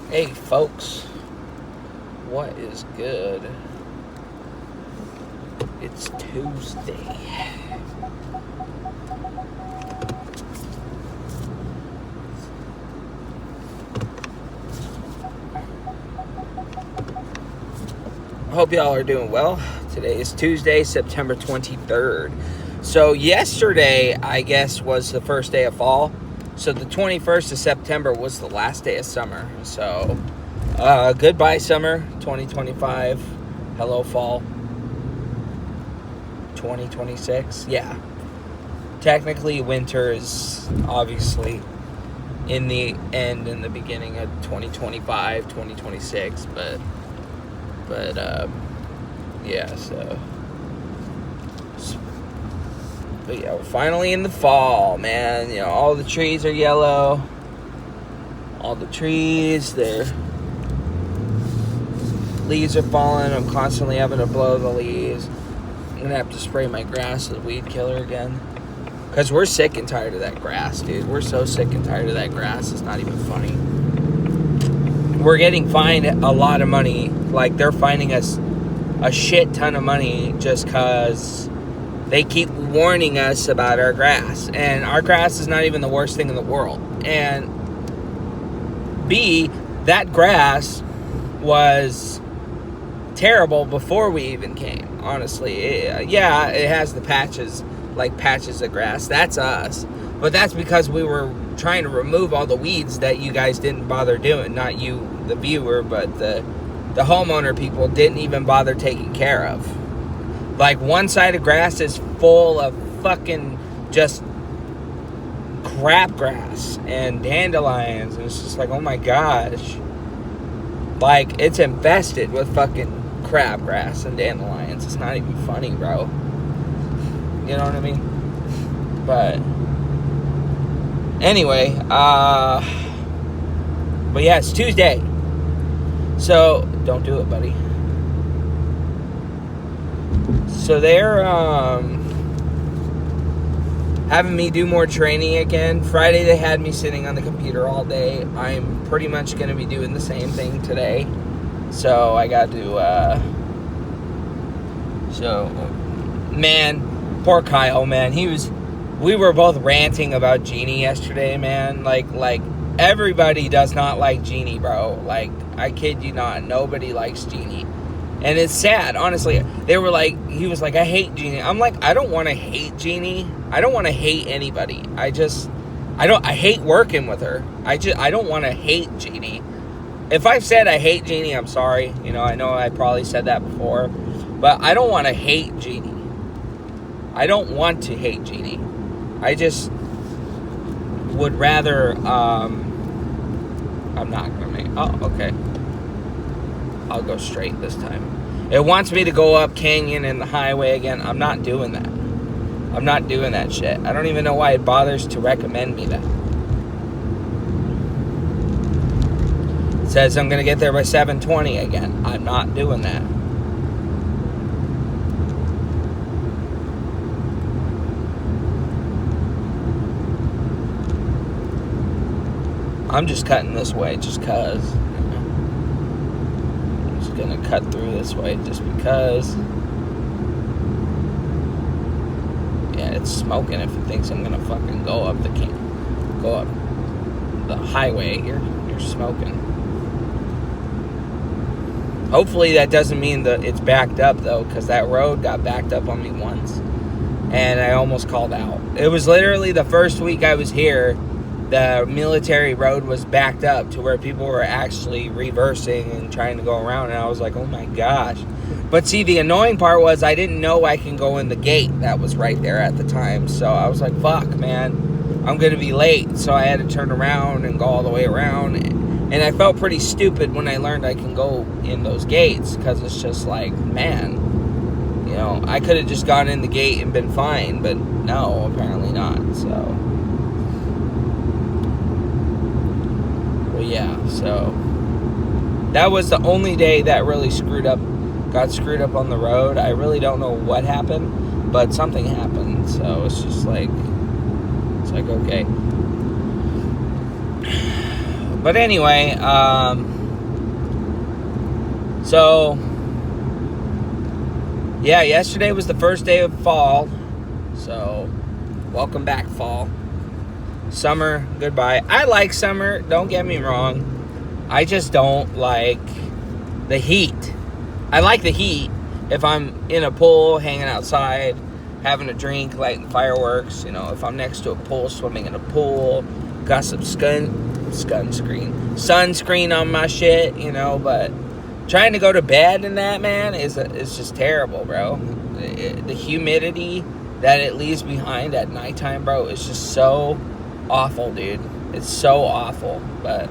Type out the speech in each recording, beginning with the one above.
Hey folks, what is good? It's Tuesday. Hope y'all are doing well. Today is Tuesday, September 23rd. So yesterday, I guess, was the first day of fall. So the 21st of September was the last day of summer. So goodbye summer 2025. Hello fall 2026. Yeah. Technically winter is obviously in the end and the beginning of 2025, 2026, but yeah, but yeah, we're finally in the fall, man. You know, all the trees are yellow. All the trees, their leaves are falling. I'm constantly having to blow the leaves. I'm gonna have to spray my grass with weed killer again. Because we're sick and tired of that grass, dude. We're so sick and tired of that grass, it's not even funny. We're getting fined a lot of money. Like, they're finding us a shit ton of money just because they keep warning us about our grass. And our grass is not even the worst thing in the world. And B, that grass was terrible before we even came, honestly. It has the patches, like patches of grass. That's us. But that's because we were trying to remove all the weeds that you guys didn't bother doing. Not you, the viewer, but the homeowner people didn't even bother taking care of. Like, one side of grass is full of fucking just crabgrass and dandelions. And it's just like, oh my gosh. Like, it's infested with fucking crabgrass and dandelions. It's not even funny, bro. You know what I mean? But anyway, but yeah, it's Tuesday. So, don't do it, buddy. So they're having me do more training again. Friday they had me sitting on the computer all day. I'm pretty much going to be doing the same thing today. So I got to, man, poor Kyle, man. We were both ranting about Jeannie yesterday, man. Like, everybody does not like Jeannie, bro. Like, I kid you not, nobody likes Jeannie. And it's sad, honestly. He was like, I hate Jeannie. I'm like, I don't want to hate Jeannie. I don't want to hate anybody. I hate working with her. I don't want to hate Jeannie. If I've said I hate Jeannie, I'm sorry. You know I probably said that before. But I don't want to hate Jeannie. I don't want to hate Jeannie. I just would rather, I'm not going to make, oh, okay. I'll go straight this time. It wants me to go up canyon and the highway again. I'm not doing that. I'm not doing that shit. I don't even know why it bothers to recommend me that. It says I'm going to get there by 7:20 again. I'm not doing that. I'm just cutting this way just because. Gonna cut through this way just because. Yeah, it's smoking if it thinks I'm gonna fucking go up the highway. You're smoking. Hopefully that doesn't mean that it's backed up though, because that road got backed up on me once and I almost called out. It was literally the first week I was here. The military road was backed up to where people were actually reversing and trying to go around, and I was like, oh my gosh. But see, the annoying part was I didn't know I can go in the gate that was right there at the time. So I was like, fuck, man, I'm gonna be late. So I had to turn around and go all the way around, and I felt pretty stupid when I learned I can go in those gates, because it's just like, man, you know, I could have just gone in the gate and been fine, but no, apparently not. So yeah, so that was the only day that really got screwed up on the road. I really don't know what happened, but something happened. So it's like, okay. But anyway, so yeah, yesterday was the first day of fall. So welcome back, fall. Summer, goodbye. I like summer, don't get me wrong. I just don't like the heat. I like the heat if I'm in a pool, hanging outside, having a drink, lighting fireworks. You know, if I'm next to a pool, swimming in a pool, got some sunscreen on my shit, you know. But trying to go to bed in that, man, is just terrible, bro. The humidity that it leaves behind at nighttime, bro, is just so awful, dude. It's so awful. But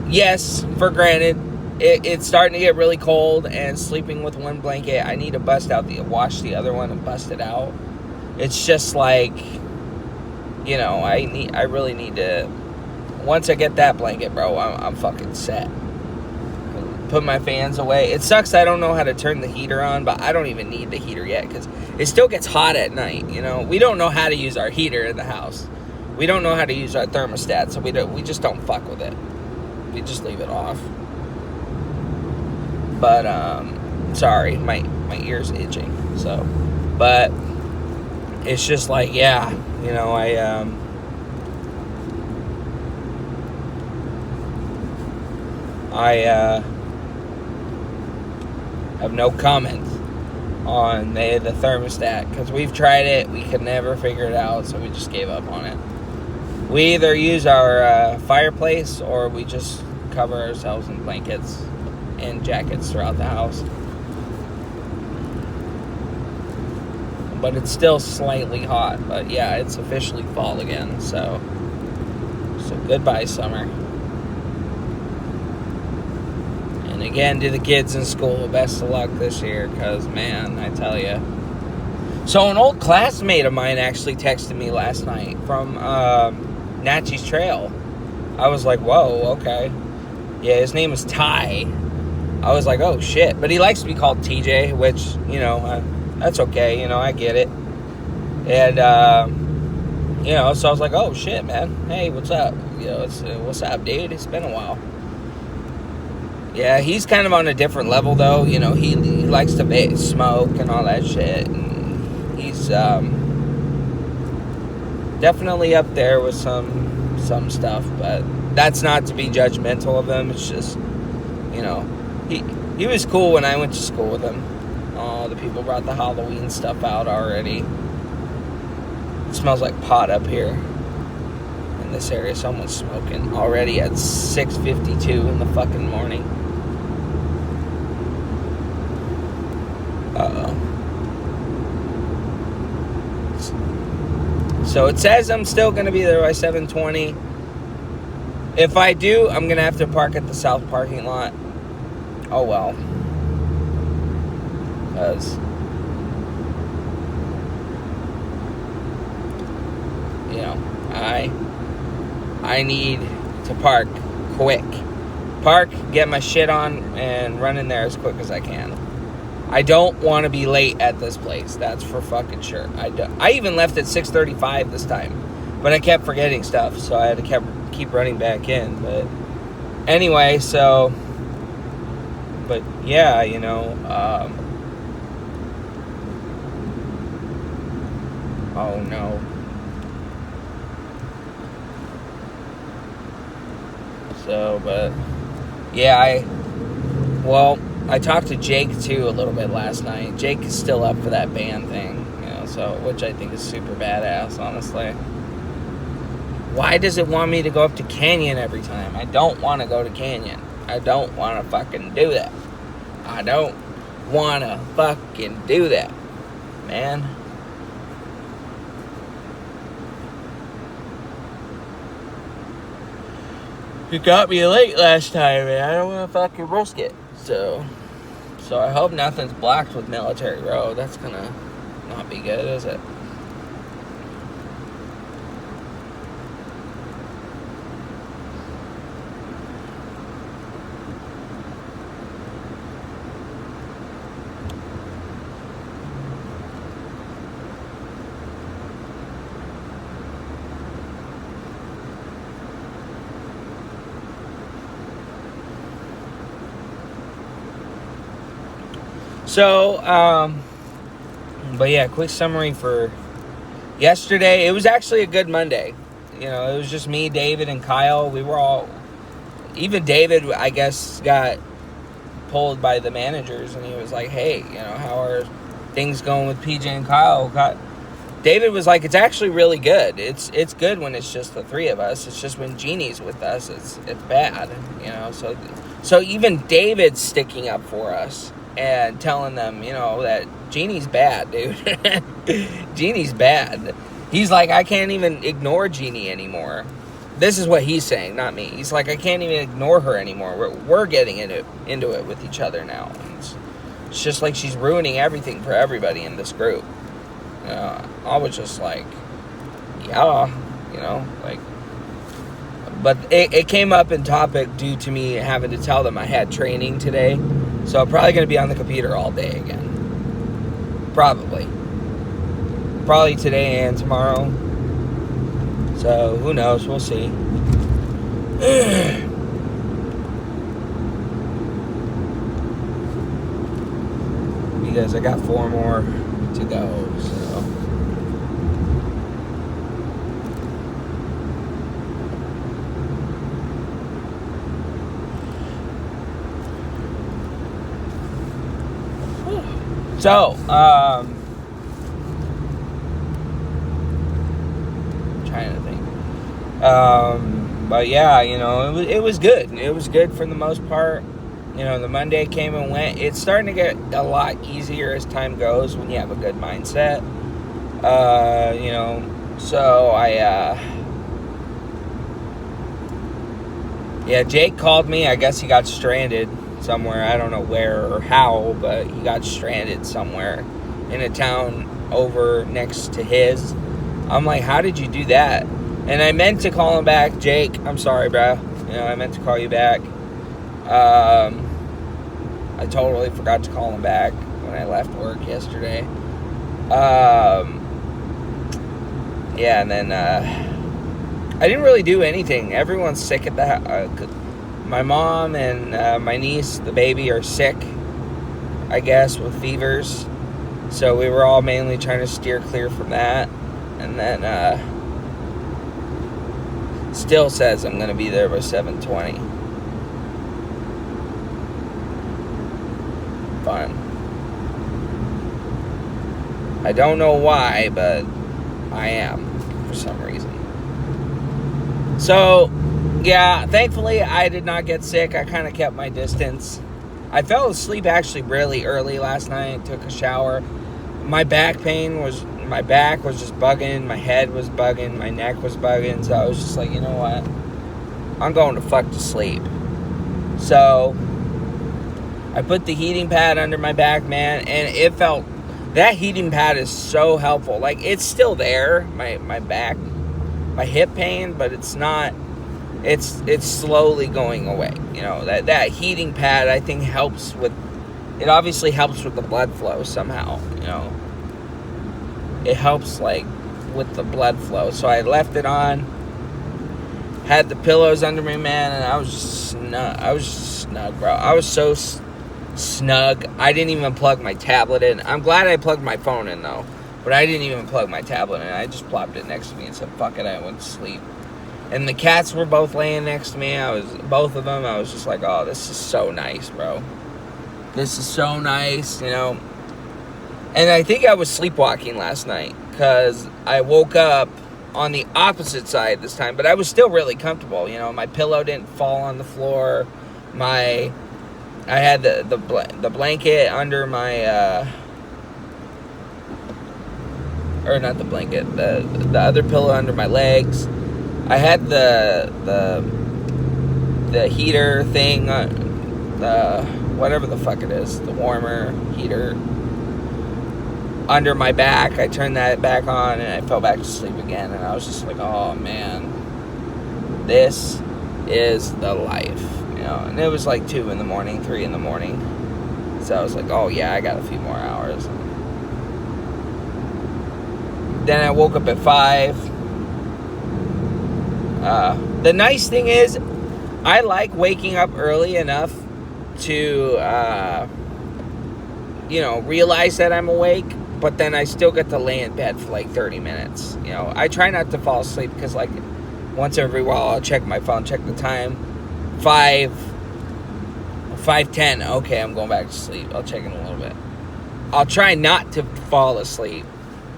yes, for granted, it's starting to get really cold, and sleeping with one blanket, I need to wash the other one and bust it out. It's just like, you know, I really need to. Once I get that blanket, bro, I'm fucking set. Put my fans away. It sucks I don't know how to turn the heater on, but I don't even need the heater yet because it still gets hot at night. You know, we don't know how to use our heater in the house. We don't know how to use our thermostat, so we just don't fuck with it. We just leave it off. But sorry, my ear's itching. So, but it's just like, yeah, you know, I have no comment on the thermostat because we've tried it, we could never figure it out, so we just gave up on it. We either use our fireplace or we just cover ourselves in blankets and jackets throughout the house. But it's still slightly hot. But yeah, it's officially fall again. So goodbye, summer. And again, to the kids in school, best of luck this year. Because, man, I tell you. So an old classmate of mine actually texted me last night from Natchez Trail. I was like, whoa, okay. Yeah, his name is Ty. I was like, oh, shit. But he likes to be called TJ, which, you know, that's okay. You know, I get it. And, you know, so I was like, oh, shit, man. Hey, what's up? You know, what's up, dude? It's been a while. Yeah, he's kind of on a different level, though. You know, he likes to smoke and all that shit. And he's definitely up there with some stuff. But that's not to be judgmental of him. It's just, you know, he was cool when I went to school with him. Oh, the people brought the Halloween stuff out already. It smells like pot up here in this area. Someone's smoking already at 6:52 in the fucking morning. Uh-oh. So it says I'm still going to be there by 7:20. If I do, I'm going to have to park at the south parking lot. Oh, well. Because, you know, I need to park quick. Park, get my shit on, and run in there as quick as I can. I don't want to be late at this place. That's for fucking sure. I even left at 6:35 this time. But I kept forgetting stuff, so I had to keep running back in. But anyway, so... But yeah, you know, oh no. So, but yeah, I talked to Jake too a little bit last night. Jake is still up for that band thing, you know, so, which I think is super badass, honestly. Why does it want me to go up to Canyon every time? I don't want to go to Canyon. I don't want to fucking do that. I don't want to fucking do that, man. You got me late last time, man. I don't want to fucking risk it. So I hope nothing's blocked with Military Road. That's gonna not be good, is it? So, but yeah, quick summary for yesterday. It was actually a good Monday. You know, it was just me, David, and Kyle. We were all, even David, I guess, got pulled by the managers, and he was like, hey, you know, how are things going with PJ and Kyle? David was like, it's actually really good. It's good when it's just the three of us. It's just when Jeannie's with us, it's bad, you know. So even David's sticking up for us and telling them, you know, that Jeannie's bad, dude. Jeannie's bad. He's like, I can't even ignore Jeannie anymore. This is what he's saying, not me. He's like, I can't even ignore her anymore. We're getting into it with each other now. And it's just like she's ruining everything for everybody in this group. I was just like, yeah, you know, like, but it came up in topic due to me having to tell them I had training today. So I'm probably going to be on the computer all day again. Probably today and tomorrow. So who knows? We'll see. Because I got 4 more to go. So, trying to think. But yeah, you know, it was good. It was good for the most part. You know, the Monday came and went. It's starting to get a lot easier as time goes when you have a good mindset. You know, so yeah, Jake called me. I guess he got stranded somewhere. I don't know where or how, but he got stranded somewhere in a town over next to his. I'm like, how did you do that? And I meant to call him back. Jake, I'm sorry, bro. You know, I meant to call you back. I totally forgot to call him back when I left work yesterday. Yeah, and then I didn't really do anything. Everyone's sick at the my mom and my niece, the baby, are sick, I guess, with fevers. So we were all mainly trying to steer clear from that. And then still says I'm going to be there by 7:20. Fun. I don't know why, but I am for some reason. So, yeah, thankfully I did not get sick. I kind of kept my distance. I fell asleep actually really early last night. Took a shower. My back was just bugging. My head was bugging. My neck was bugging. So I was just like, you know what? I'm going to fuck to sleep. So I put the heating pad under my back, man, and it felt... That heating pad is so helpful. Like, it's still there, my back, my hip pain, but it's not... It's slowly going away. You know, that heating pad, I think, helps with... It obviously helps with the blood flow somehow, you know. It helps, like, with the blood flow. So I left it on, had the pillows under me, man, and I was just snug. I was just snug, bro. I was so snug. I didn't even plug my tablet in. I'm glad I plugged my phone in, though. But I didn't even plug my tablet in. I just plopped it next to me and said, fuck it, I went to sleep. And the cats were both laying next to me. Both of them. I was just like, oh, this is so nice, bro. This is so nice, you know. And I think I was sleepwalking last night because I woke up on the opposite side this time. But I was still really comfortable, you know. My pillow didn't fall on the floor. I had the blanket under my... or not the blanket. The other pillow under my legs. I had the heater thing, whatever the fuck it is, the warmer heater under my back. I turned that back on and I fell back to sleep again. And I was just like, oh man, this is the life, you know. And it was like 2 in the morning, 3 in the morning. So I was like, oh yeah, I got a few more hours. Then I woke up at 5. The nice thing is, I like waking up early enough to, realize that I'm awake, but then I still get to lay in bed for like 30 minutes. I try not to fall asleep because like once every while I'll check my phone, check the time. 5:10. Okay, I'm going back to sleep. I'll check in a little bit. I'll try not to fall asleep,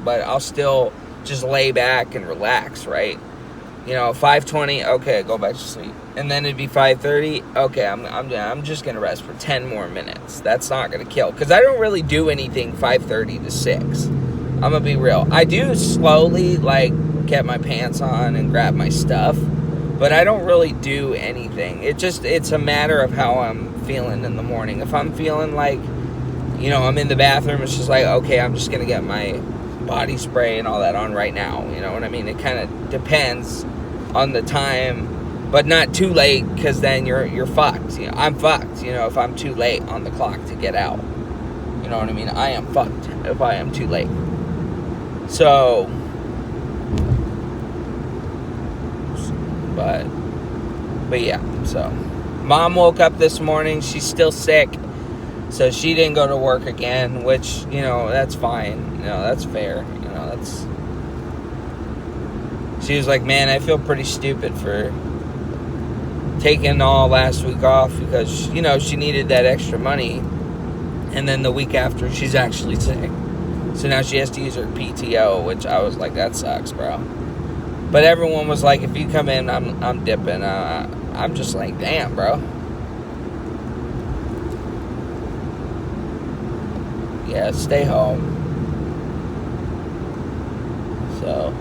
but I'll still just lay back and relax, right? 5:20. Okay, go back to sleep, and then it'd be 5:30. Okay, I'm just gonna rest for 10 more minutes. That's not gonna kill because I don't really do anything 5:30 to 6. I'm gonna be real. I do slowly like get my pants on and grab my stuff, but I don't really do anything. It's a matter of how I'm feeling in the morning. If I'm feeling like, I'm in the bathroom, it's just like, okay, I'm just going to get my body spray and all that on right now. You know what I mean? It kind of depends on the time, but not too late because then you're fucked. I'm fucked, if I'm too late on the clock to get out. You know what I mean? I am fucked if I am too late. So... But yeah, so Mom woke up this morning. She's still sick, so she didn't go to work again, which, that's fine. That's fair. She was like, man, I feel pretty stupid for taking all last week off because, she needed that extra money. And then the week after, she's actually sick. So now she has to use her PTO, which I was like, that sucks, bro. But everyone was like, if you come in, I'm dipping. I'm just like, damn, bro. Yeah, stay home. So.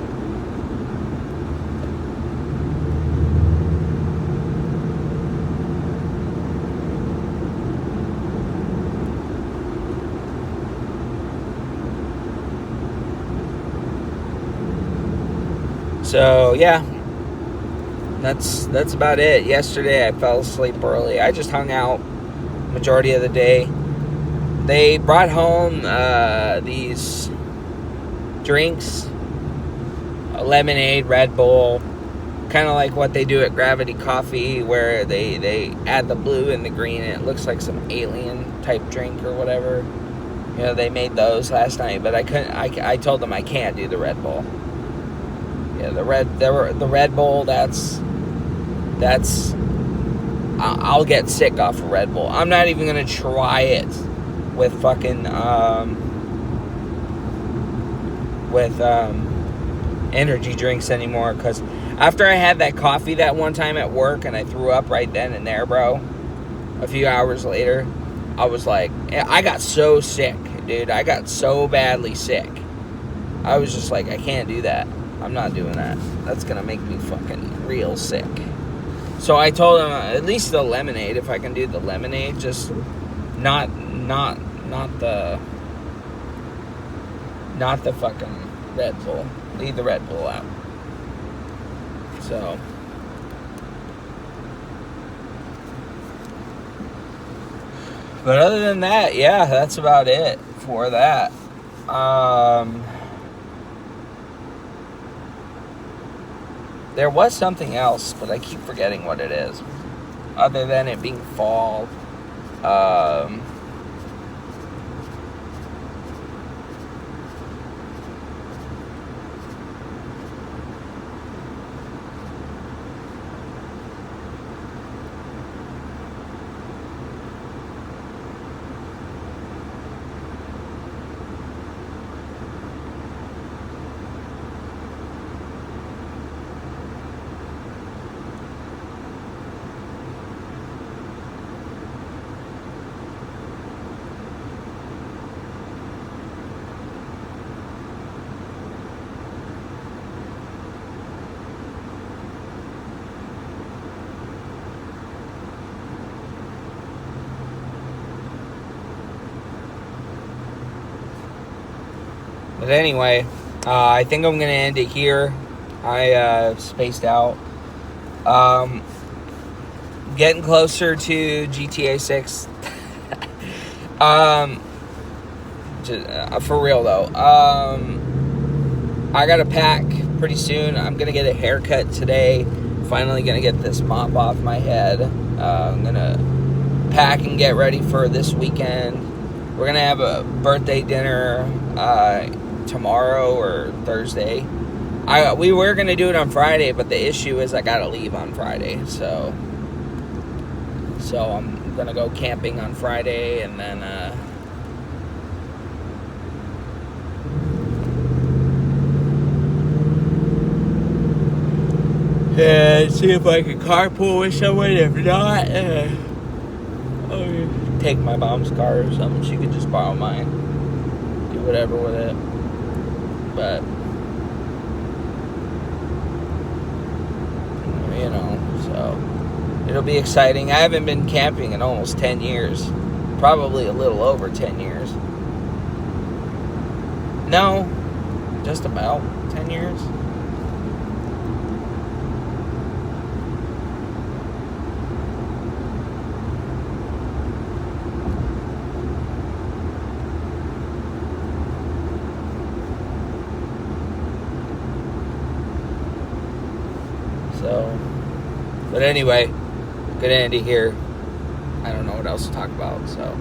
So, yeah. That's about it. Yesterday I fell asleep early. I just hung out majority of the day. They brought home these drinks, a lemonade, Red Bull, kind of like what they do at Gravity Coffee, where they add the blue and the green and it looks like some alien type drink or whatever. They made those last night, but I couldn't. I told them I can't do the Red Bull. Yeah, the Red Bull. That's I'll get sick off of Red Bull. I'm not even gonna try it with fucking energy drinks anymore, because after I had that coffee that one time at work and I threw up right then and there, bro, a few hours later, I was like, I got so sick, dude. I got so badly sick. I was just like, I can't do that. I'm not doing that. That's gonna make me fucking real sick. So I told him at least the lemonade, if I can do the lemonade, just not the fucking Red Bull. Leave the Red Bull out. So but other than that, yeah, that's about it for that. There was something else, but I keep forgetting what it is. Other than it being fall. But anyway, I think I'm going to end it here. I spaced out. Getting closer to GTA 6. For real though. I got to pack pretty soon. I'm going to get a haircut today. Finally going to get this mop off my head. I'm going to pack and get ready for this weekend. We're gonna have a birthday dinner tomorrow or Thursday. We were gonna do it on Friday, but the issue is I gotta leave on Friday, so I'm gonna go camping on Friday, and then and see if I can carpool with someone. If not, I'll take my mom's car or something. She could just borrow mine, do whatever with it. But you know, so it'll be exciting. I haven't been camping in almost 10 years. Probably a little over 10 years. No, just about 10 years. So, but anyway, good Andy here. I don't know what else to talk about, so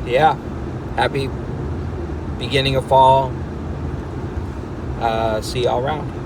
yeah, happy beginning of fall. See y'all around.